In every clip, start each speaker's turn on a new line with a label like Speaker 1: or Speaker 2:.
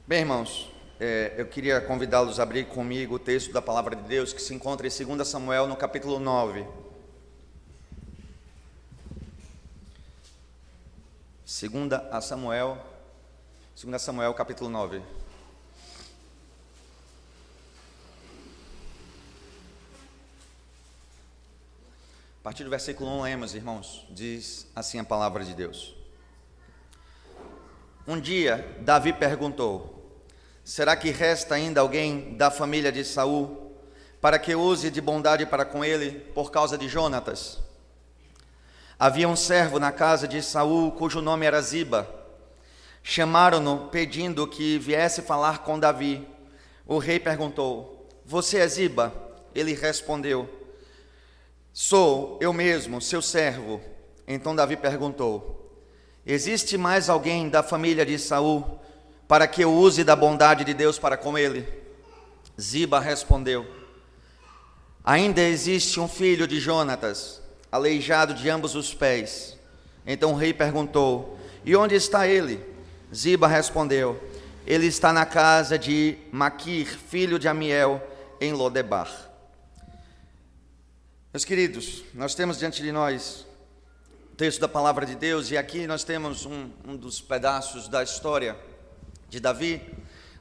Speaker 1: Bem, irmãos, eu queria convidá-los a abrir comigo o texto da Palavra de Deus que se encontra em 2 Samuel, no capítulo 9. 2 Samuel, capítulo 9. A partir do versículo 1, lemos, irmãos, diz assim a Palavra de Deus. Um dia, Davi perguntou: será que resta ainda alguém da família de Saul, para que use de bondade para com ele, por causa de Jonatas? Havia um servo na casa de Saul, cujo nome era Ziba. Chamaram-no, pedindo que viesse falar com Davi. O rei perguntou: você é Ziba? Ele respondeu: sou eu mesmo, seu servo. Então Davi perguntou: existe mais alguém da família de Saul, para que eu use da bondade de Deus para com ele? Ziba respondeu: ainda existe um filho de Jonatas, aleijado de ambos os pés. Então o rei perguntou: e onde está ele? Ziba respondeu: ele está na casa de Maquir, filho de Amiel, em Lodebar. Meus queridos, nós temos diante de nós o texto da Palavra de Deus, e aqui nós temos um dos pedaços da história de Davi.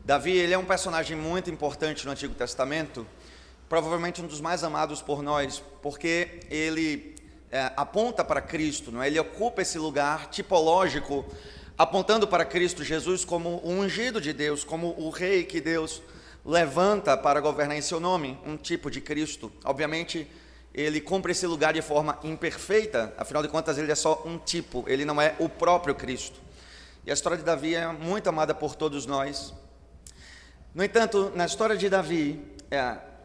Speaker 1: Davi, ele é um personagem muito importante no Antigo Testamento, provavelmente um dos mais amados por nós, porque ele aponta para Cristo, não é? Ele ocupa esse lugar tipológico, apontando para Cristo Jesus como o ungido de Deus, como o rei que Deus levanta para governar em seu nome, um tipo de Cristo. Obviamente, ele cumpre esse lugar de forma imperfeita, afinal de contas ele é só um tipo, ele não é o próprio Cristo. E a história de Davi é muito amada por todos nós. No entanto, na história de Davi,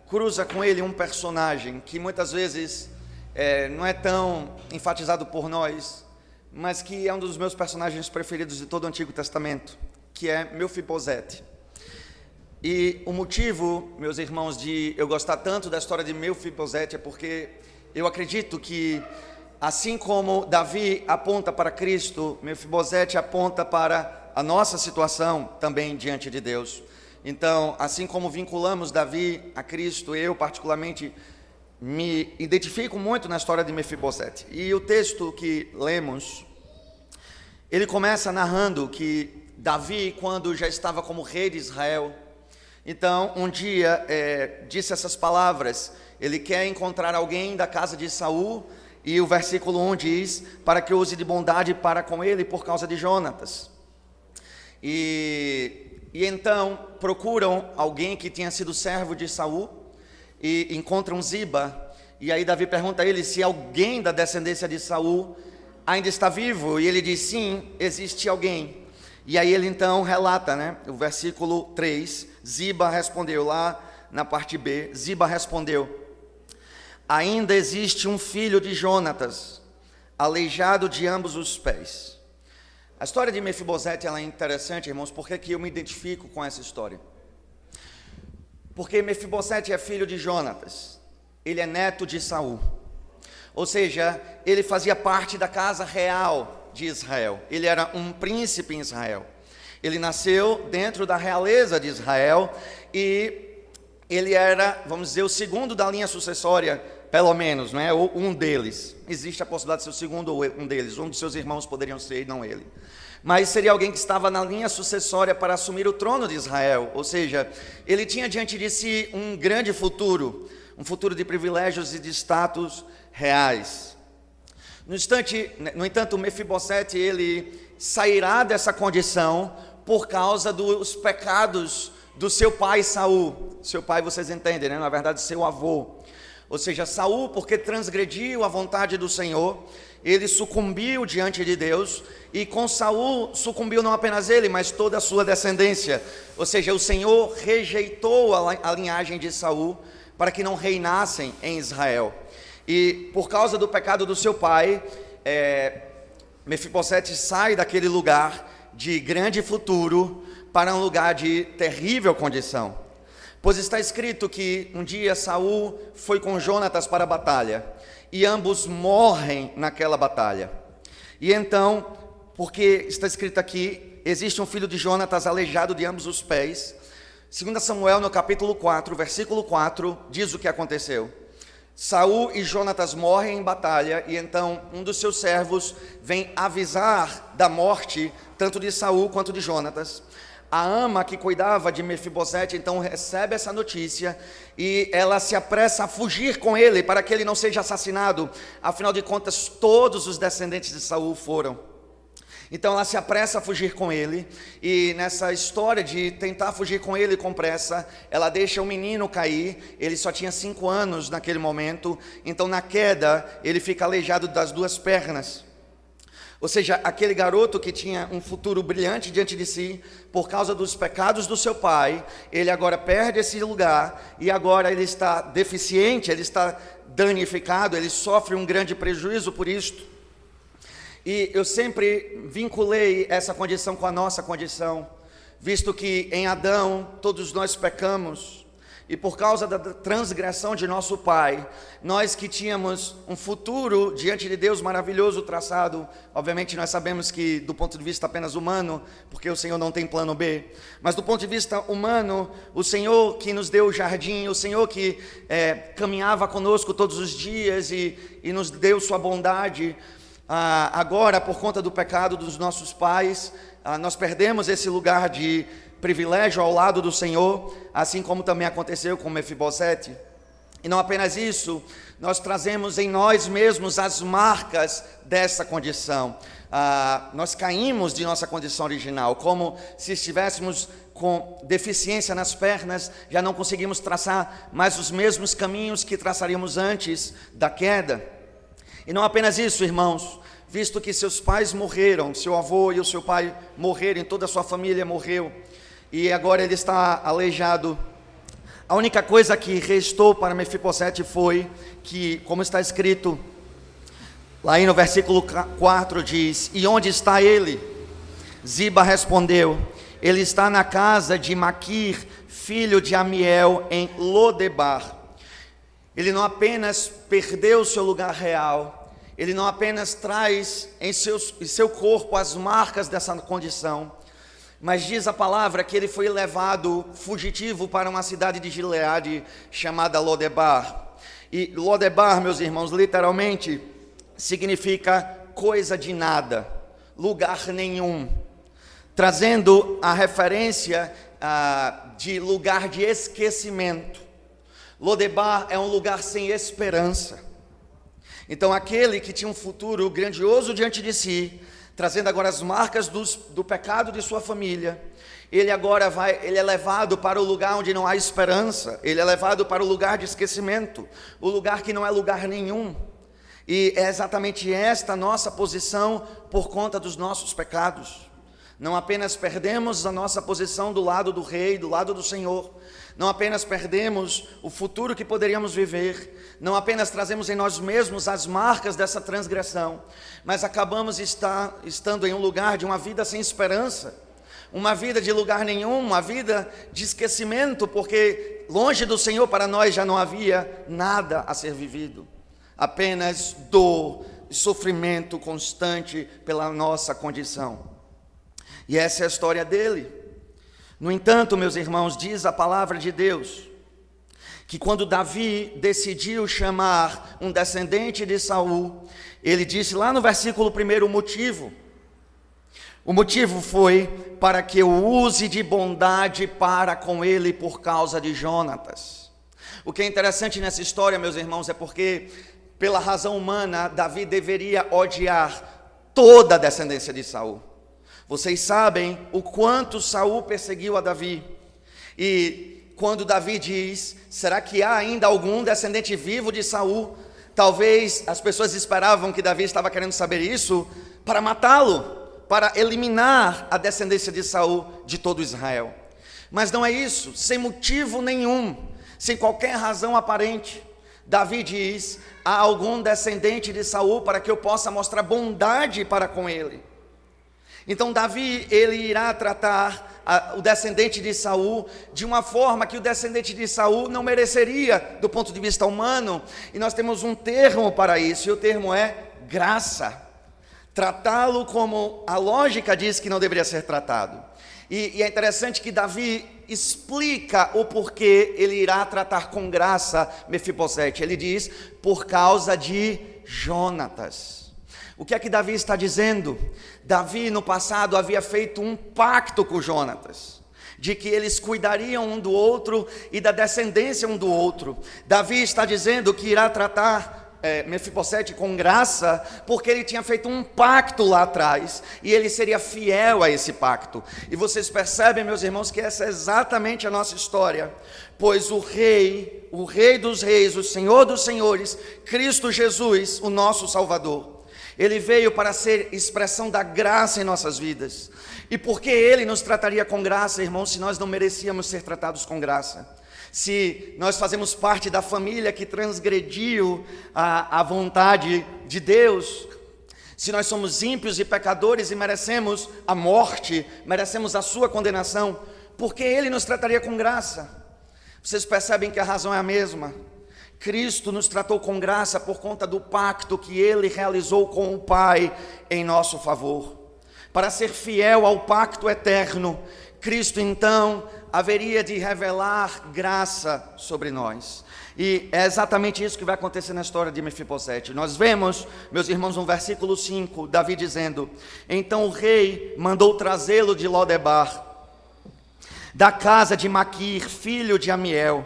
Speaker 1: cruza com ele um personagem que muitas vezes não é tão enfatizado por nós, mas que é um dos meus personagens preferidos de todo o Antigo Testamento, que é Mefibosete. E o motivo, meus irmãos, de eu gostar tanto da história de Mefibosete é porque eu acredito que, assim como Davi aponta para Cristo, Mefibosete aponta para a nossa situação também diante de Deus. Então, assim como vinculamos Davi a Cristo, eu particularmente me identifico muito na história de Mefibosete. E o texto que lemos, ele começa narrando que Davi, quando já estava como rei de Israel, então um dia disse essas palavras. Ele quer encontrar alguém da casa de Saul, e o versículo 1 diz: para que use de bondade para com ele por causa de Jonatas. E então procuram alguém que tinha sido servo de Saul, e encontram Ziba. E aí Davi pergunta a ele se alguém da descendência de Saul ainda está vivo, e ele diz: sim, existe alguém. E aí ele então relata, né, o versículo 3, Ziba respondeu, lá na parte B, Ziba respondeu: ainda existe um filho de Jonatas, aleijado de ambos os pés. A história de Mefibosete, ela é interessante, irmãos, porque que eu me identifico com essa história. Porque Mefibosete é filho de Jonatas, ele é neto de Saul, ou seja, ele fazia parte da casa real de Israel, ele era um príncipe em Israel, ele nasceu dentro da realeza de Israel, e ele era, vamos dizer, o segundo da linha sucessória, pelo menos, não é? Ou um deles. Existe a possibilidade de ser o segundo ou um deles, um de seus irmãos poderiam ser, e não ele. Mas seria alguém que estava na linha sucessória para assumir o trono de Israel, ou seja, ele tinha diante de si um grande futuro, um futuro de privilégios e de status reais. No entanto, Mefibosete, ele sairá dessa condição por causa dos pecados do seu pai Saul. Seu pai, vocês entendem, né? Na verdade, seu avô. Ou seja, Saul, porque transgrediu a vontade do Senhor, ele sucumbiu diante de Deus, e com Saul sucumbiu não apenas ele, mas toda a sua descendência. Ou seja, o Senhor rejeitou a linhagem de Saul para que não reinassem em Israel. E por causa do pecado do seu pai, Mefibosete sai daquele lugar de grande futuro para um lugar de terrível condição. Pois está escrito que um dia Saul foi com Jonatas para a batalha, e ambos morrem naquela batalha. E então, porque está escrito aqui, existe um filho de Jonatas aleijado de ambos os pés. 2 Samuel, no capítulo 4, versículo 4, diz o que aconteceu. Saul e Jonatas morrem em batalha, e então um dos seus servos vem avisar da morte, tanto de Saul quanto de Jonatas. A ama que cuidava de Mefibosete, então recebe essa notícia, e ela se apressa a fugir com ele, para que ele não seja assassinado. Afinal de contas, todos os descendentes de Saul foram. Então ela se apressa a fugir com ele, e nessa história de tentar fugir com ele com pressa, ela deixa o menino cair. Ele só tinha 5 anos naquele momento, então na queda ele fica aleijado das 2 pernas. Ou seja, aquele garoto que tinha um futuro brilhante diante de si, por causa dos pecados do seu pai, ele agora perde esse lugar, e agora ele está deficiente, ele está danificado, ele sofre um grande prejuízo por isto. E eu sempre vinculei essa condição com a nossa condição, visto que em Adão todos nós pecamos, e por causa da transgressão de nosso pai, nós que tínhamos um futuro diante de Deus maravilhoso traçado, obviamente nós sabemos que do ponto de vista apenas humano, porque o Senhor não tem plano B, mas do ponto de vista humano, o Senhor que nos deu o jardim, o Senhor que caminhava conosco todos os dias e nos deu sua bondade, agora, por conta do pecado dos nossos pais, nós perdemos esse lugar de privilégio ao lado do Senhor, assim como também aconteceu com Mefibosete. E não apenas isso, nós trazemos em nós mesmos as marcas dessa condição. Nós caímos de nossa condição original, como se estivéssemos com deficiência nas pernas, já não conseguimos traçar mais os mesmos caminhos que traçaríamos antes da queda. E não apenas isso, irmãos, visto que seus pais morreram, seu avô e o seu pai morreram, toda a sua família morreu, e agora ele está aleijado. A única coisa que restou para Mefibosete foi que, como está escrito, lá aí no versículo 4 diz: e onde está ele? Ziba respondeu: ele está na casa de Maquir, filho de Amiel, em Lodebar. Ele não apenas perdeu seu lugar real, ele não apenas traz em seu corpo as marcas dessa condição, mas diz a palavra que ele foi levado fugitivo para uma cidade de Gileade chamada Lodebar. E Lodebar, meus irmãos, literalmente significa coisa de nada, lugar nenhum, trazendo a referência de lugar de esquecimento. Lodebar é um lugar sem esperança. Então aquele que tinha um futuro grandioso diante de si, trazendo agora as marcas do pecado de sua família, ele é levado para o lugar onde não há esperança, ele é levado para o lugar de esquecimento, o lugar que não é lugar nenhum. E é exatamente esta nossa posição por conta dos nossos pecados. Não apenas perdemos a nossa posição do lado do Rei, do lado do Senhor, não apenas perdemos o futuro que poderíamos viver, não apenas trazemos em nós mesmos as marcas dessa transgressão, mas acabamos estando em um lugar de uma vida sem esperança, uma vida de lugar nenhum, uma vida de esquecimento, porque longe do Senhor para nós já não havia nada a ser vivido, apenas dor e sofrimento constante pela nossa condição. E essa é a história dele. No entanto, meus irmãos, diz a palavra de Deus, que quando Davi decidiu chamar um descendente de Saul, ele disse lá no versículo 1 o motivo. O motivo foi para que eu use de bondade para com ele por causa de Jonatas. O que é interessante nessa história, meus irmãos, é porque, pela razão humana, Davi deveria odiar toda a descendência de Saul. Vocês sabem o quanto Saul perseguiu a Davi. E quando Davi diz: será que há ainda algum descendente vivo de Saul? Talvez as pessoas esperavam que Davi estava querendo saber isso para matá-lo, para eliminar a descendência de Saul de todo Israel. Mas não é isso, sem motivo nenhum, sem qualquer razão aparente. Davi diz: há algum descendente de Saul para que eu possa mostrar bondade para com ele. Então Davi, ele irá tratar o descendente de Saul de uma forma que o descendente de Saul não mereceria do ponto de vista humano, e nós temos um termo para isso, e o termo é graça. tratá-lo como a lógica diz que não deveria ser tratado. E é interessante que Davi explica o porquê ele irá tratar com graça Mefibosete. Ele diz, por causa de Jonatas. O que é que Davi está dizendo? Davi no passado havia feito um pacto com Jonatas, de que eles cuidariam um do outro e da descendência um do outro. Davi está dizendo que irá tratar Mefibosete com graça, porque ele tinha feito um pacto lá atrás, e ele seria fiel a esse pacto. E vocês percebem, meus irmãos, que essa é exatamente a nossa história, pois o rei dos reis, o Senhor dos senhores, Cristo Jesus, o nosso Salvador, ele veio para ser expressão da graça em nossas vidas. E por que ele nos trataria com graça, irmãos, se nós não merecíamos ser tratados com graça? Se nós fazemos parte da família que transgrediu a vontade de Deus, se nós somos ímpios e pecadores e merecemos a morte, merecemos a sua condenação, por que ele nos trataria com graça? Vocês percebem que a razão é a mesma. Cristo nos tratou com graça por conta do pacto que ele realizou com o Pai em nosso favor. Para ser fiel ao pacto eterno, Cristo então haveria de revelar graça sobre nós. E é exatamente isso que vai acontecer na história de Mefibosete. Nós vemos, meus irmãos, no versículo 5, Davi dizendo: então o rei mandou trazê-lo de Lodebar, da casa de Maquir, filho de Amiel.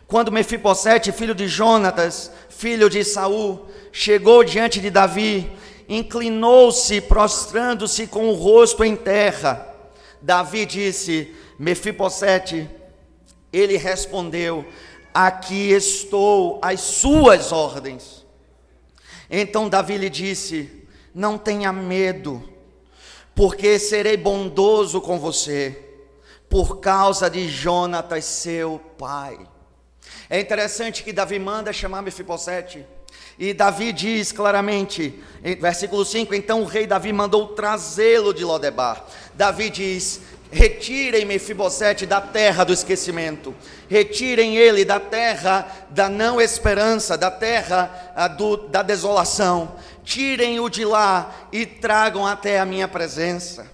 Speaker 1: Quando Mefibosete, filho de Jonatas, filho de Saul, chegou diante de Davi, inclinou-se, prostrando-se com o rosto em terra. Davi disse: Mefibosete. Ele respondeu: aqui estou, às suas ordens. Então Davi lhe disse: não tenha medo, porque serei bondoso com você, por causa de Jonatas, seu pai. É interessante que Davi manda chamar Mefibosete, e Davi diz claramente, em versículo 5, então o rei Davi mandou trazê-lo de Lodebar. Davi diz: retirem Mefibosete da terra do esquecimento, retirem ele da terra da não esperança, da terra da desolação, tirem-o de lá e tragam até a minha presença.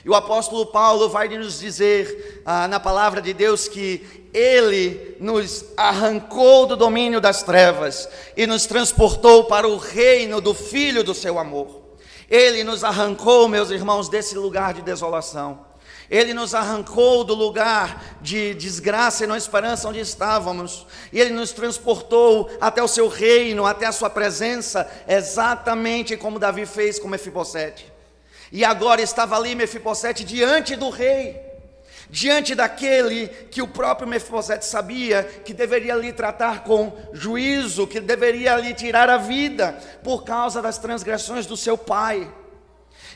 Speaker 1: E o apóstolo Paulo vai nos dizer na palavra de Deus que ele nos arrancou do domínio das trevas e nos transportou para o reino do Filho do seu amor. Ele nos arrancou, meus irmãos, desse lugar de desolação. Ele nos arrancou do lugar de desgraça e não esperança onde estávamos, e ele nos transportou até o seu reino, até a sua presença, exatamente como Davi fez com Mefibosete. E agora estava ali Mefibosete diante do rei, diante daquele que o próprio Mefibosete sabia que deveria lhe tratar com juízo, que deveria lhe tirar a vida por causa das transgressões do seu pai.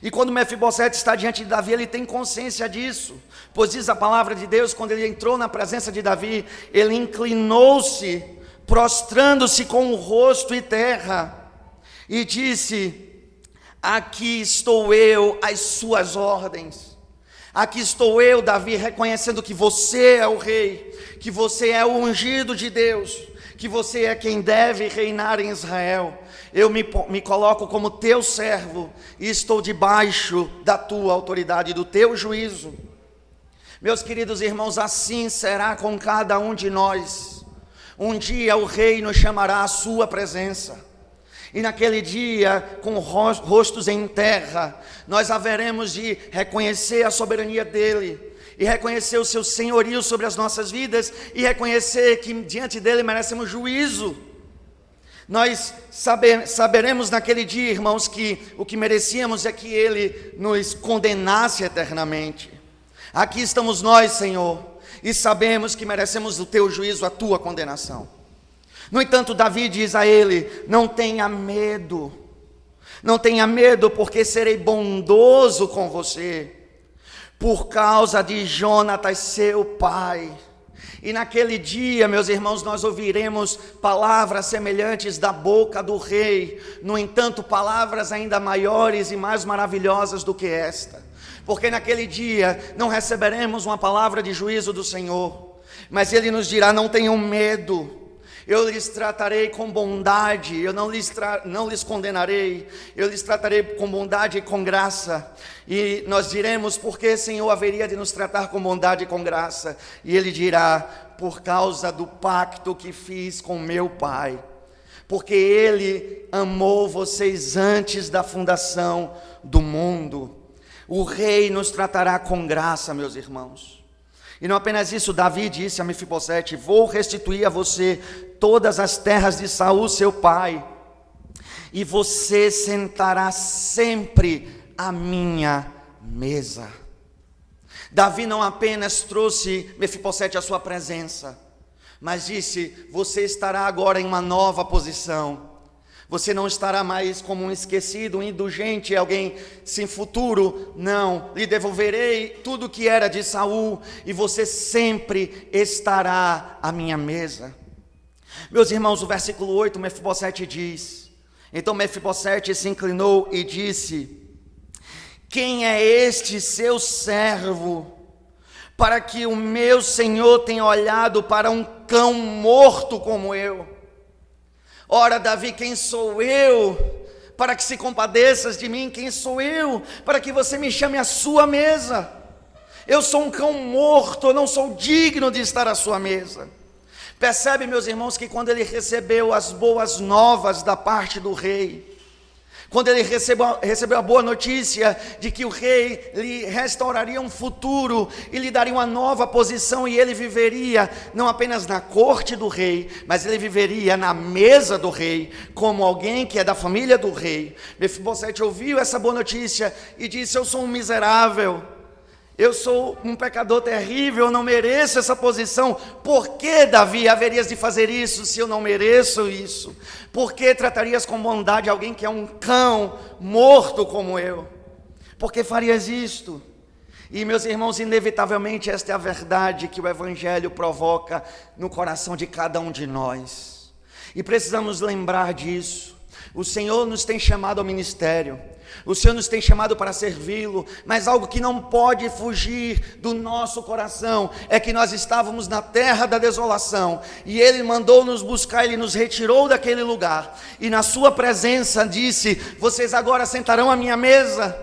Speaker 1: E quando Mefibosete está diante de Davi, ele tem consciência disso, pois diz a palavra de Deus, quando ele entrou na presença de Davi, ele inclinou-se, prostrando-se com o rosto em terra, e disse: aqui estou eu, às suas ordens. Aqui estou eu, Davi, reconhecendo que você é o rei, que você é o ungido de Deus, que você é quem deve reinar em Israel. Eu me coloco como teu servo e estou debaixo da tua autoridade, do teu juízo. Meus queridos irmãos, assim será com cada um de nós. Um dia o rei nos chamará à sua presença, e naquele dia, com rostos em terra, nós haveremos de reconhecer a soberania dele, e reconhecer o seu senhorio sobre as nossas vidas, e reconhecer que diante dele merecemos juízo. Nós saberemos naquele dia, irmãos, que o que merecíamos é que ele nos condenasse eternamente. Aqui estamos nós, Senhor, e sabemos que merecemos o teu juízo, a tua condenação. No entanto, Davi diz a ele: não tenha medo, não tenha medo, porque serei bondoso com você, por causa de Jonatas, seu pai. E naquele dia, meus irmãos, nós ouviremos palavras semelhantes da boca do rei, no entanto, palavras ainda maiores e mais maravilhosas do que esta, porque naquele dia não receberemos uma palavra de juízo do Senhor, mas ele nos dirá: não tenham medo, Eu lhes tratarei com bondade, eu não lhes condenarei, eu lhes tratarei com bondade e com graça. E nós diremos: por que, Senhor, haveria de nos tratar com bondade e com graça? E Ele dirá: por causa do pacto que fiz com meu Pai, porque Ele amou vocês antes da fundação do mundo. O rei nos tratará com graça, meus irmãos. E não apenas isso, Davi disse a Mefibosete: vou restituir a você todas as terras de Saul, seu pai, e você sentará sempre à minha mesa. Davi não apenas trouxe Mefibosete à sua presença, mas disse: você estará agora em uma nova posição. Você não estará mais como um esquecido, um indulgente, alguém sem futuro. Não, lhe devolverei tudo que era de Saul, e você sempre estará à minha mesa. Meus irmãos, o versículo 8, Mefibosete diz: então Mefibosete se inclinou e disse: quem é este seu servo, para que o meu senhor tenha olhado para um cão morto como eu? Ora, Davi, quem sou eu para que se compadeças de mim? Quem sou eu para que você me chame à sua mesa? Eu sou um cão morto, eu não sou digno de estar à sua mesa. Percebe, meus irmãos, que quando ele recebeu as boas novas da parte do rei, quando ele recebeu a boa notícia de que o rei lhe restauraria um futuro e lhe daria uma nova posição, e ele viveria não apenas na corte do rei, mas ele viveria na mesa do rei, como alguém que é da família do rei. Mefibosete ouviu essa boa notícia e disse: eu sou um miserável, eu sou um pecador terrível, eu não mereço essa posição. Por que, Davi, haverias de fazer isso se eu não mereço isso? Por que tratarias com bondade alguém que é um cão morto como eu? Por que farias isto? E, meus irmãos, inevitavelmente esta é a verdade que o Evangelho provoca no coração de cada um de nós. E precisamos lembrar disso. O Senhor nos tem chamado ao ministério, o Senhor nos tem chamado para servi-lo, mas algo que não pode fugir do nosso coração é que nós estávamos na terra da desolação, e Ele mandou nos buscar, Ele nos retirou daquele lugar, e na sua presença disse: vocês agora sentarão à minha mesa.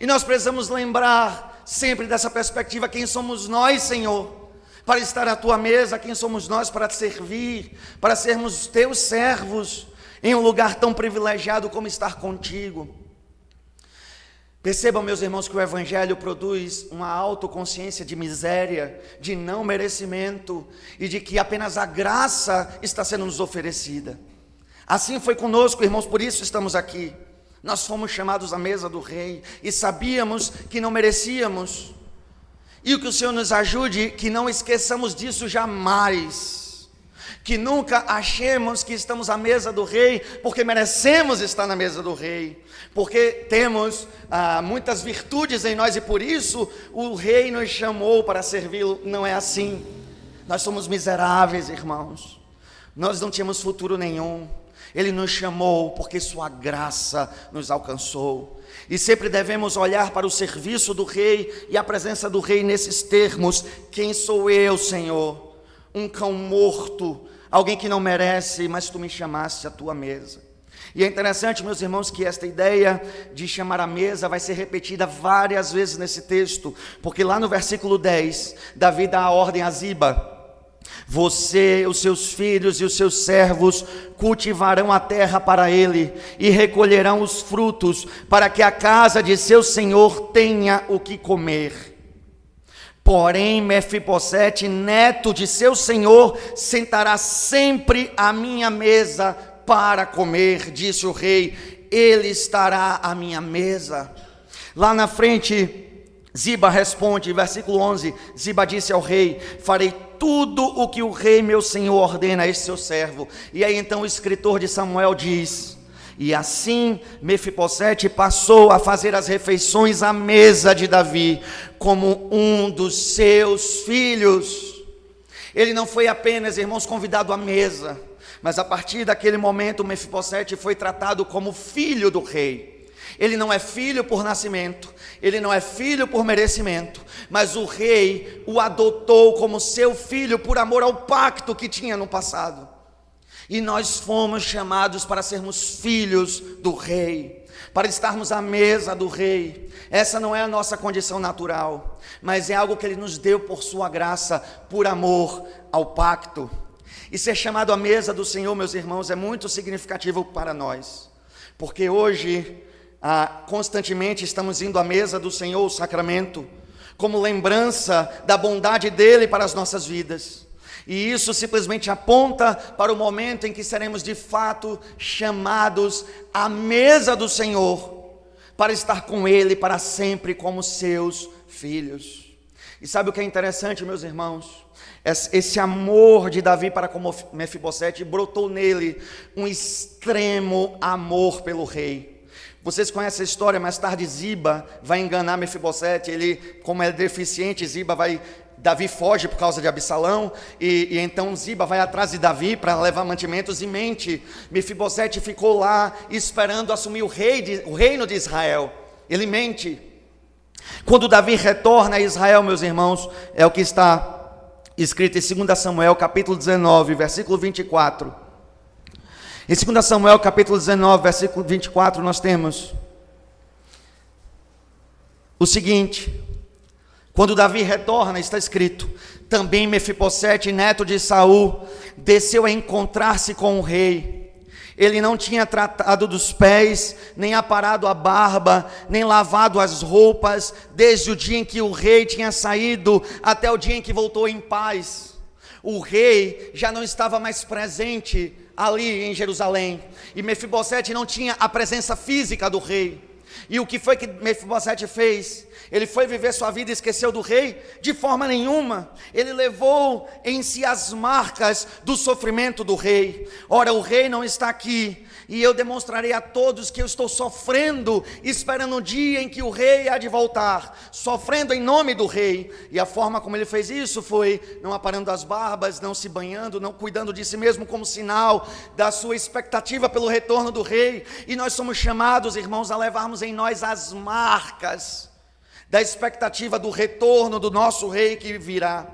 Speaker 1: E nós precisamos lembrar sempre dessa perspectiva: quem somos nós, Senhor, para estar à tua mesa? Quem somos nós para te servir, para sermos teus servos, em um lugar tão privilegiado como estar contigo? Percebam, meus irmãos, que o Evangelho produz uma autoconsciência de miséria, de não merecimento, e de que apenas a graça está sendo nos oferecida. Assim foi conosco, irmãos, por isso estamos aqui. Nós fomos chamados à mesa do rei e sabíamos que não merecíamos. E o que o Senhor nos ajude, que não esqueçamos disso jamais. Que nunca achemos que estamos à mesa do rei porque merecemos estar na mesa do rei, porque temos muitas virtudes em nós e por isso o rei nos chamou para servi-lo. Não é assim. Nós somos miseráveis, irmãos. Nós não tínhamos futuro nenhum. Ele nos chamou porque sua graça nos alcançou. E sempre devemos olhar para o serviço do rei e a presença do rei nesses termos: quem sou eu, Senhor? Um cão morto, alguém que não merece, mas tu me chamaste à tua mesa. E é interessante, meus irmãos, que esta ideia de chamar à mesa vai ser repetida várias vezes nesse texto, porque lá no versículo 10, Davi dá a ordem a Ziba: você, os seus filhos e os seus servos cultivarão a terra para ele e recolherão os frutos, para que a casa de seu senhor tenha o que comer. Porém, Mefibosete, neto de seu senhor, sentará sempre à minha mesa para comer, disse o rei, ele estará à minha mesa. Lá na frente, Ziba responde, versículo 11, Ziba disse ao rei: farei tudo o que o rei meu senhor ordena a este seu servo. E aí então o escritor de Samuel diz: e assim Mefibosete passou a fazer as refeições à mesa de Davi, como um dos seus filhos. Ele não foi apenas, irmãos, convidado à mesa, mas a partir daquele momento Mefibosete foi tratado como filho do rei. Ele não é filho por nascimento, ele não é filho por merecimento, mas o rei o adotou como seu filho por amor ao pacto que tinha no passado. E nós fomos chamados para sermos filhos do rei, para estarmos à mesa do rei. Essa não é a nossa condição natural, mas é algo que ele nos deu por sua graça, por amor ao pacto. E ser chamado à mesa do Senhor, meus irmãos, é muito significativo para nós, porque hoje, constantemente estamos indo à mesa do Senhor, o sacramento, como lembrança da bondade dele para as nossas vidas. E isso simplesmente aponta para o momento em que seremos de fato chamados à mesa do Senhor, para estar com Ele para sempre como seus filhos. E sabe o que é interessante, meus irmãos? Esse amor de Davi para com Mefibosete brotou nele um extremo amor pelo rei. Vocês conhecem a história, mais tarde Ziba vai enganar Mefibosete, ele, como é deficiente, Davi foge por causa de Absalão, e então Ziba vai atrás de Davi para levar mantimentos e mente. Mefibosete ficou lá esperando assumir o reino de Israel, ele mente. Quando Davi retorna a Israel, meus irmãos, é o que está escrito em 2 Samuel capítulo 19, versículo 24. Em 2 Samuel capítulo 19, versículo 24, nós temos o seguinte: quando Davi retorna, está escrito: também Mefibosete, neto de Saul, desceu a encontrar-se com o rei. Ele não tinha tratado dos pés, nem aparado a barba, nem lavado as roupas, desde o dia em que o rei tinha saído até o dia em que voltou em paz. O rei já não estava mais presente ali em Jerusalém, e Mefibosete não tinha a presença física do rei. E o que foi que Mefibosete fez? Ele foi viver sua vida e esqueceu do rei? De forma nenhuma. Ele levou em si as marcas do sofrimento do rei. Ora, o rei não está aqui, e eu demonstrarei a todos que eu estou sofrendo, esperando o dia em que o rei há de voltar, sofrendo em nome do rei. E a forma como ele fez isso foi não aparando as barbas, não se banhando, não cuidando de si mesmo como sinal da sua expectativa pelo retorno do rei. E nós somos chamados, irmãos, a levarmos em nós as marcas da expectativa do retorno do nosso rei que virá.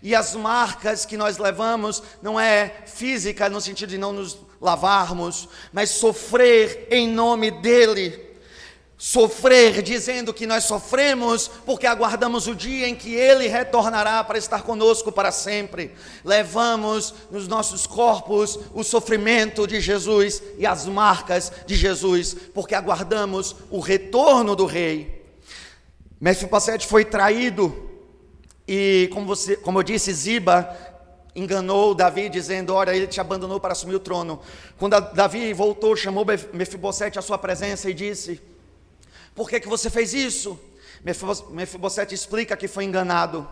Speaker 1: E as marcas que nós levamos não é física no sentido de não nos lavarmos, mas sofrer em nome dele. Sofrer dizendo que nós sofremos porque aguardamos o dia em que ele retornará para estar conosco para sempre. Levamos nos nossos corpos o sofrimento de Jesus e as marcas de Jesus, porque aguardamos o retorno do rei. Mefibosete foi traído, e como eu disse, Ziba enganou Davi dizendo: olha, ele te abandonou para assumir o trono. Quando Davi voltou, chamou Mefibosete à sua presença e disse: por que você fez isso? Mefibosete explica que foi enganado,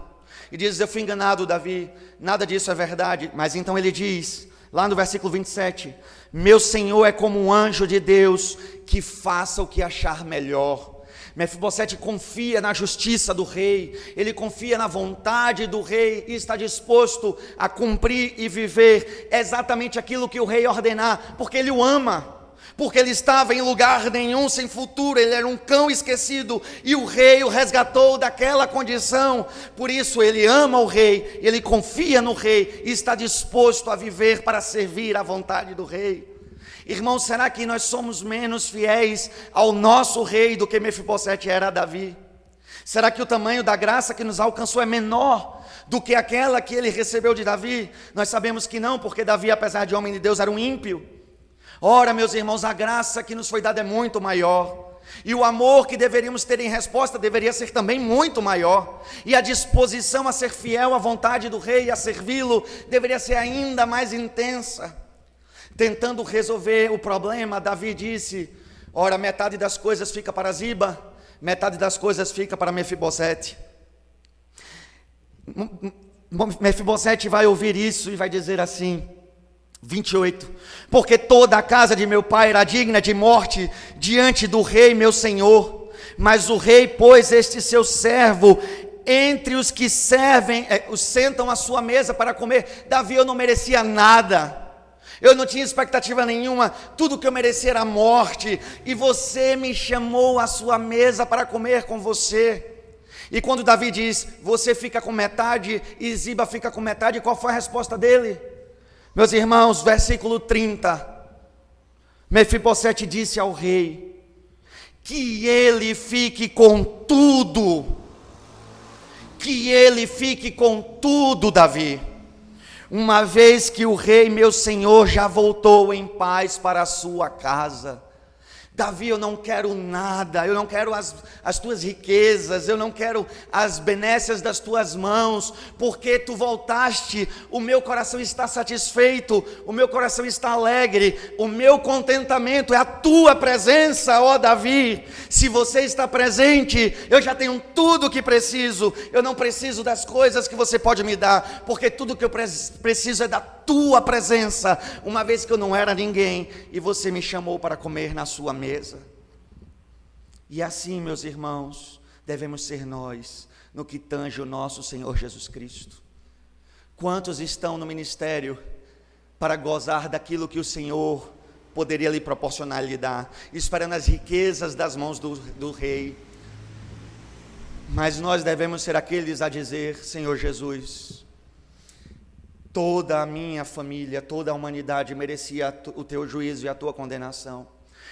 Speaker 1: e diz: eu fui enganado, Davi, nada disso é verdade. Mas então ele diz, lá no versículo 27, meu Senhor é como um anjo de Deus, que faça o que achar melhor. Mefibosete confia na justiça do rei, ele confia na vontade do rei e está disposto a cumprir e viver exatamente aquilo que o rei ordenar, porque ele o ama, porque ele estava em lugar nenhum, sem futuro, ele era um cão esquecido, e o rei o resgatou daquela condição. Por isso ele ama o rei, ele confia no rei e está disposto a viver para servir à vontade do rei. Irmãos, será que nós somos menos fiéis ao nosso rei do que Mefibosete era a Davi? Será que o tamanho da graça que nos alcançou é menor do que aquela que ele recebeu de Davi? Nós sabemos que não, porque Davi, apesar de homem de Deus, era um ímpio. Ora, meus irmãos, a graça que nos foi dada é muito maior, e o amor que deveríamos ter em resposta deveria ser também muito maior, e a disposição a ser fiel à vontade do rei e a servi-lo deveria ser ainda mais intensa. Tentando resolver o problema, Davi disse: ora, metade das coisas fica para Ziba, metade das coisas fica para Mefibosete. Mefibosete vai ouvir isso e vai dizer assim, 28, porque toda a casa de meu pai era digna de morte diante do rei meu senhor, mas o rei pôs este seu servo entre os que sentam à sua mesa para comer. Davi, eu não merecia nada, eu não tinha expectativa nenhuma, tudo que eu merecia era a morte, e você me chamou à sua mesa para comer com você. E quando Davi diz, você fica com metade e Ziba fica com metade, qual foi a resposta dele? Meus irmãos, versículo 30. Mefibosete disse ao rei que ele fique com tudo. Que ele fique com tudo, Davi. Uma vez que o rei, meu senhor, já voltou em paz para a sua casa. Davi, eu não quero nada, eu não quero as tuas riquezas, eu não quero as benécias das tuas mãos, porque tu voltaste, o meu coração está satisfeito, o meu coração está alegre, o meu contentamento é a tua presença, ó Davi. Se você está presente, eu já tenho tudo o que preciso, eu não preciso das coisas que você pode me dar, porque tudo que eu preciso é da tua presença, uma vez que eu não era ninguém, e você me chamou para comer na sua mesa. E assim, meus irmãos, devemos ser nós, no que tange o nosso Senhor Jesus Cristo. Quantos estão no ministério para gozar daquilo que o Senhor poderia lhe proporcionar, lhe dar, esperando as riquezas das mãos do rei? Mas nós devemos ser aqueles a dizer: Senhor Jesus, toda a minha família, toda a humanidade merecia o teu juízo e a tua condenação.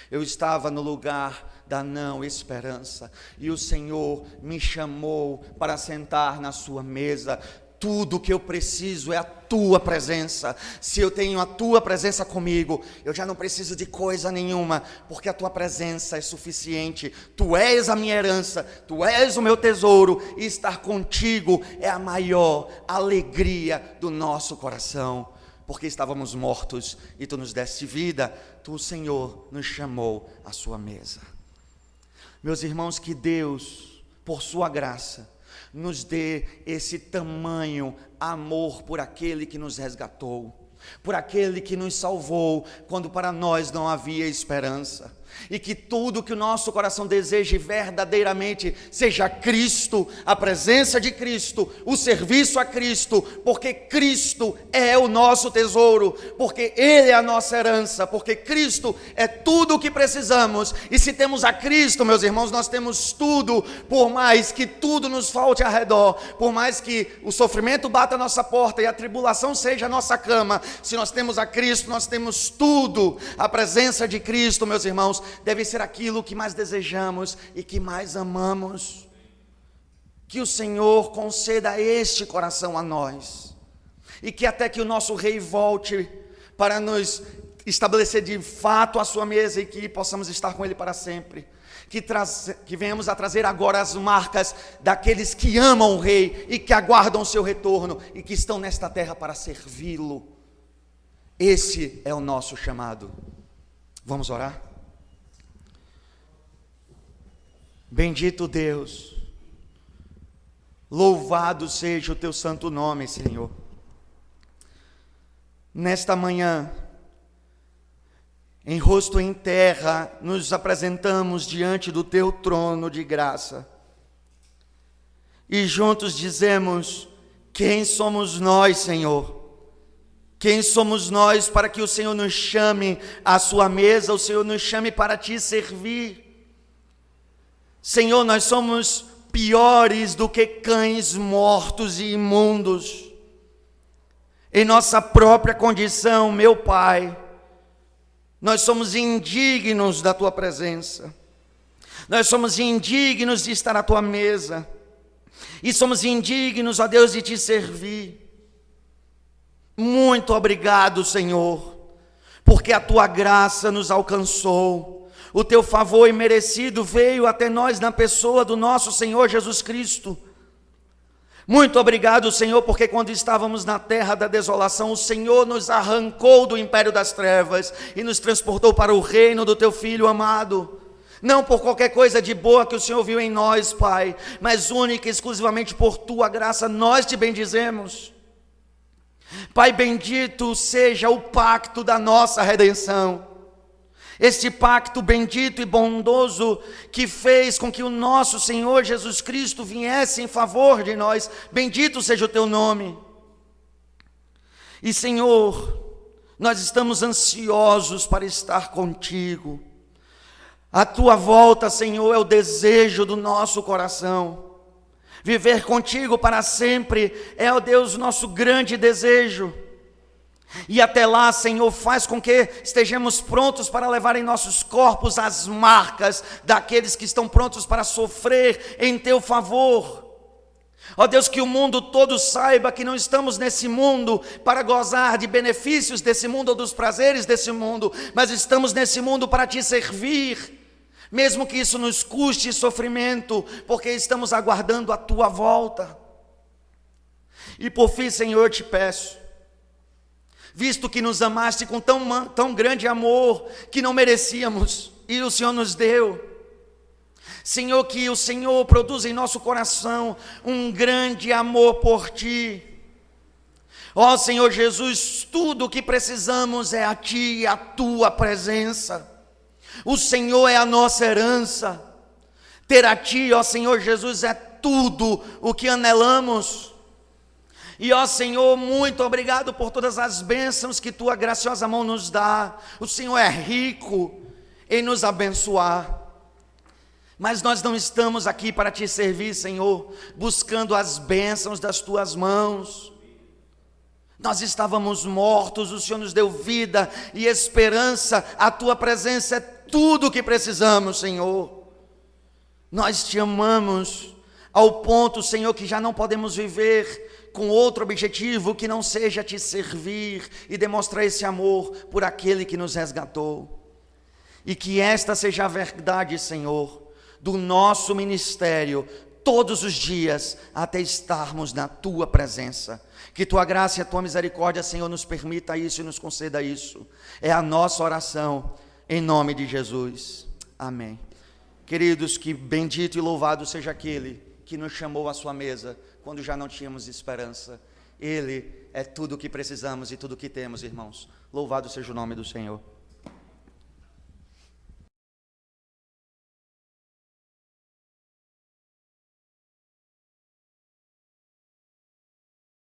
Speaker 1: Eu estava no lugar da não esperança, e o Senhor me chamou para sentar na sua mesa. Tudo o que eu preciso é a tua presença. Se eu tenho a tua presença comigo, eu já não preciso de coisa nenhuma, porque a tua presença é suficiente. Tu és a minha herança, tu és o meu tesouro, e estar contigo é a maior alegria do nosso coração. Porque estávamos mortos e tu nos deste vida, tu, Senhor, nos chamou à sua mesa. Meus irmãos, que Deus, por sua graça, nos dê esse tamanho amor por aquele que nos resgatou, por aquele que nos salvou, quando para nós não havia esperança. E que tudo que o nosso coração deseje verdadeiramente seja Cristo, a presença de Cristo, o serviço a Cristo, porque Cristo é o nosso tesouro, porque Ele é a nossa herança, porque Cristo é tudo o que precisamos. E se temos a Cristo, meus irmãos, nós temos tudo. Por mais que tudo nos falte ao redor, por mais que o sofrimento bata a nossa porta e a tribulação seja a nossa cama, se nós temos a Cristo, nós temos tudo. A presença de Cristo, meus irmãos, deve ser aquilo que mais desejamos e que mais amamos. Que o Senhor conceda este coração a nós, e que até que o nosso Rei volte para nos estabelecer de fato a sua mesa, e que possamos estar com Ele para sempre, que venhamos a trazer agora as marcas daqueles que amam o Rei e que aguardam o seu retorno e que estão nesta terra para servi-lo. Esse é o nosso chamado. Vamos orar? Bendito Deus, louvado seja o teu santo nome, Senhor. Nesta manhã, em rosto em terra, nos apresentamos diante do teu trono de graça, e juntos dizemos: quem somos nós, Senhor? Quem somos nós para que o Senhor nos chame à sua mesa, o Senhor nos chame para te servir? Senhor, nós somos piores do que cães mortos e imundos. Em nossa própria condição, meu Pai, nós somos indignos da tua presença. Nós somos indignos de estar à tua mesa. E somos indignos, ó Deus, de te servir. Muito obrigado, Senhor, porque a tua graça nos alcançou. O teu favor imerecido veio até nós na pessoa do nosso Senhor Jesus Cristo. Muito obrigado, Senhor, porque quando estávamos na terra da desolação, o Senhor nos arrancou do império das trevas e nos transportou para o reino do teu Filho amado. Não por qualquer coisa de boa que o Senhor viu em nós, Pai, mas única e exclusivamente por tua graça, nós te bendizemos. Pai bendito seja o pacto da nossa redenção. Este pacto bendito e bondoso que fez com que o nosso Senhor Jesus Cristo viesse em favor de nós. Bendito seja o teu nome. E Senhor, nós estamos ansiosos para estar contigo. A tua volta, Senhor, é o desejo do nosso coração. Viver contigo para sempre é, ó Deus, o nosso grande desejo. E até lá, Senhor, faz com que estejamos prontos para levar em nossos corpos as marcas daqueles que estão prontos para sofrer em Teu favor. Ó Deus, que o mundo todo saiba que não estamos nesse mundo para gozar de benefícios desse mundo ou dos prazeres desse mundo, mas estamos nesse mundo para Te servir, mesmo que isso nos custe sofrimento, porque estamos aguardando a Tua volta. E por fim, Senhor, eu Te peço, visto que nos amaste com tão grande amor que não merecíamos, e o Senhor nos deu, Senhor, que o Senhor produza em nosso coração um grande amor por Ti. Ó Senhor Jesus, tudo o que precisamos é a Ti e a Tua presença. O Senhor é a nossa herança. Ter a Ti, ó Senhor Jesus, é tudo o que anelamos. E ó Senhor, muito obrigado por todas as bênçãos que Tua graciosa mão nos dá. O Senhor é rico em nos abençoar. Mas nós não estamos aqui para Te servir, Senhor, buscando as bênçãos das Tuas mãos. Nós estávamos mortos, o Senhor nos deu vida e esperança. A Tua presença é tudo o que precisamos, Senhor. Nós Te amamos ao ponto, Senhor, que já não podemos viver com outro objetivo que não seja Te servir e demonstrar esse amor por aquele que nos resgatou. E que esta seja a verdade, Senhor, do nosso ministério, todos os dias, até estarmos na Tua presença. Que Tua graça e a Tua misericórdia, Senhor, nos permita isso e nos conceda isso. É a nossa oração, em nome de Jesus. Amém. Queridos, que bendito e louvado seja aquele que nos chamou à sua mesa, quando já não tínhamos esperança. Ele é tudo o que precisamos e tudo o que temos, irmãos. Louvado seja o nome do Senhor.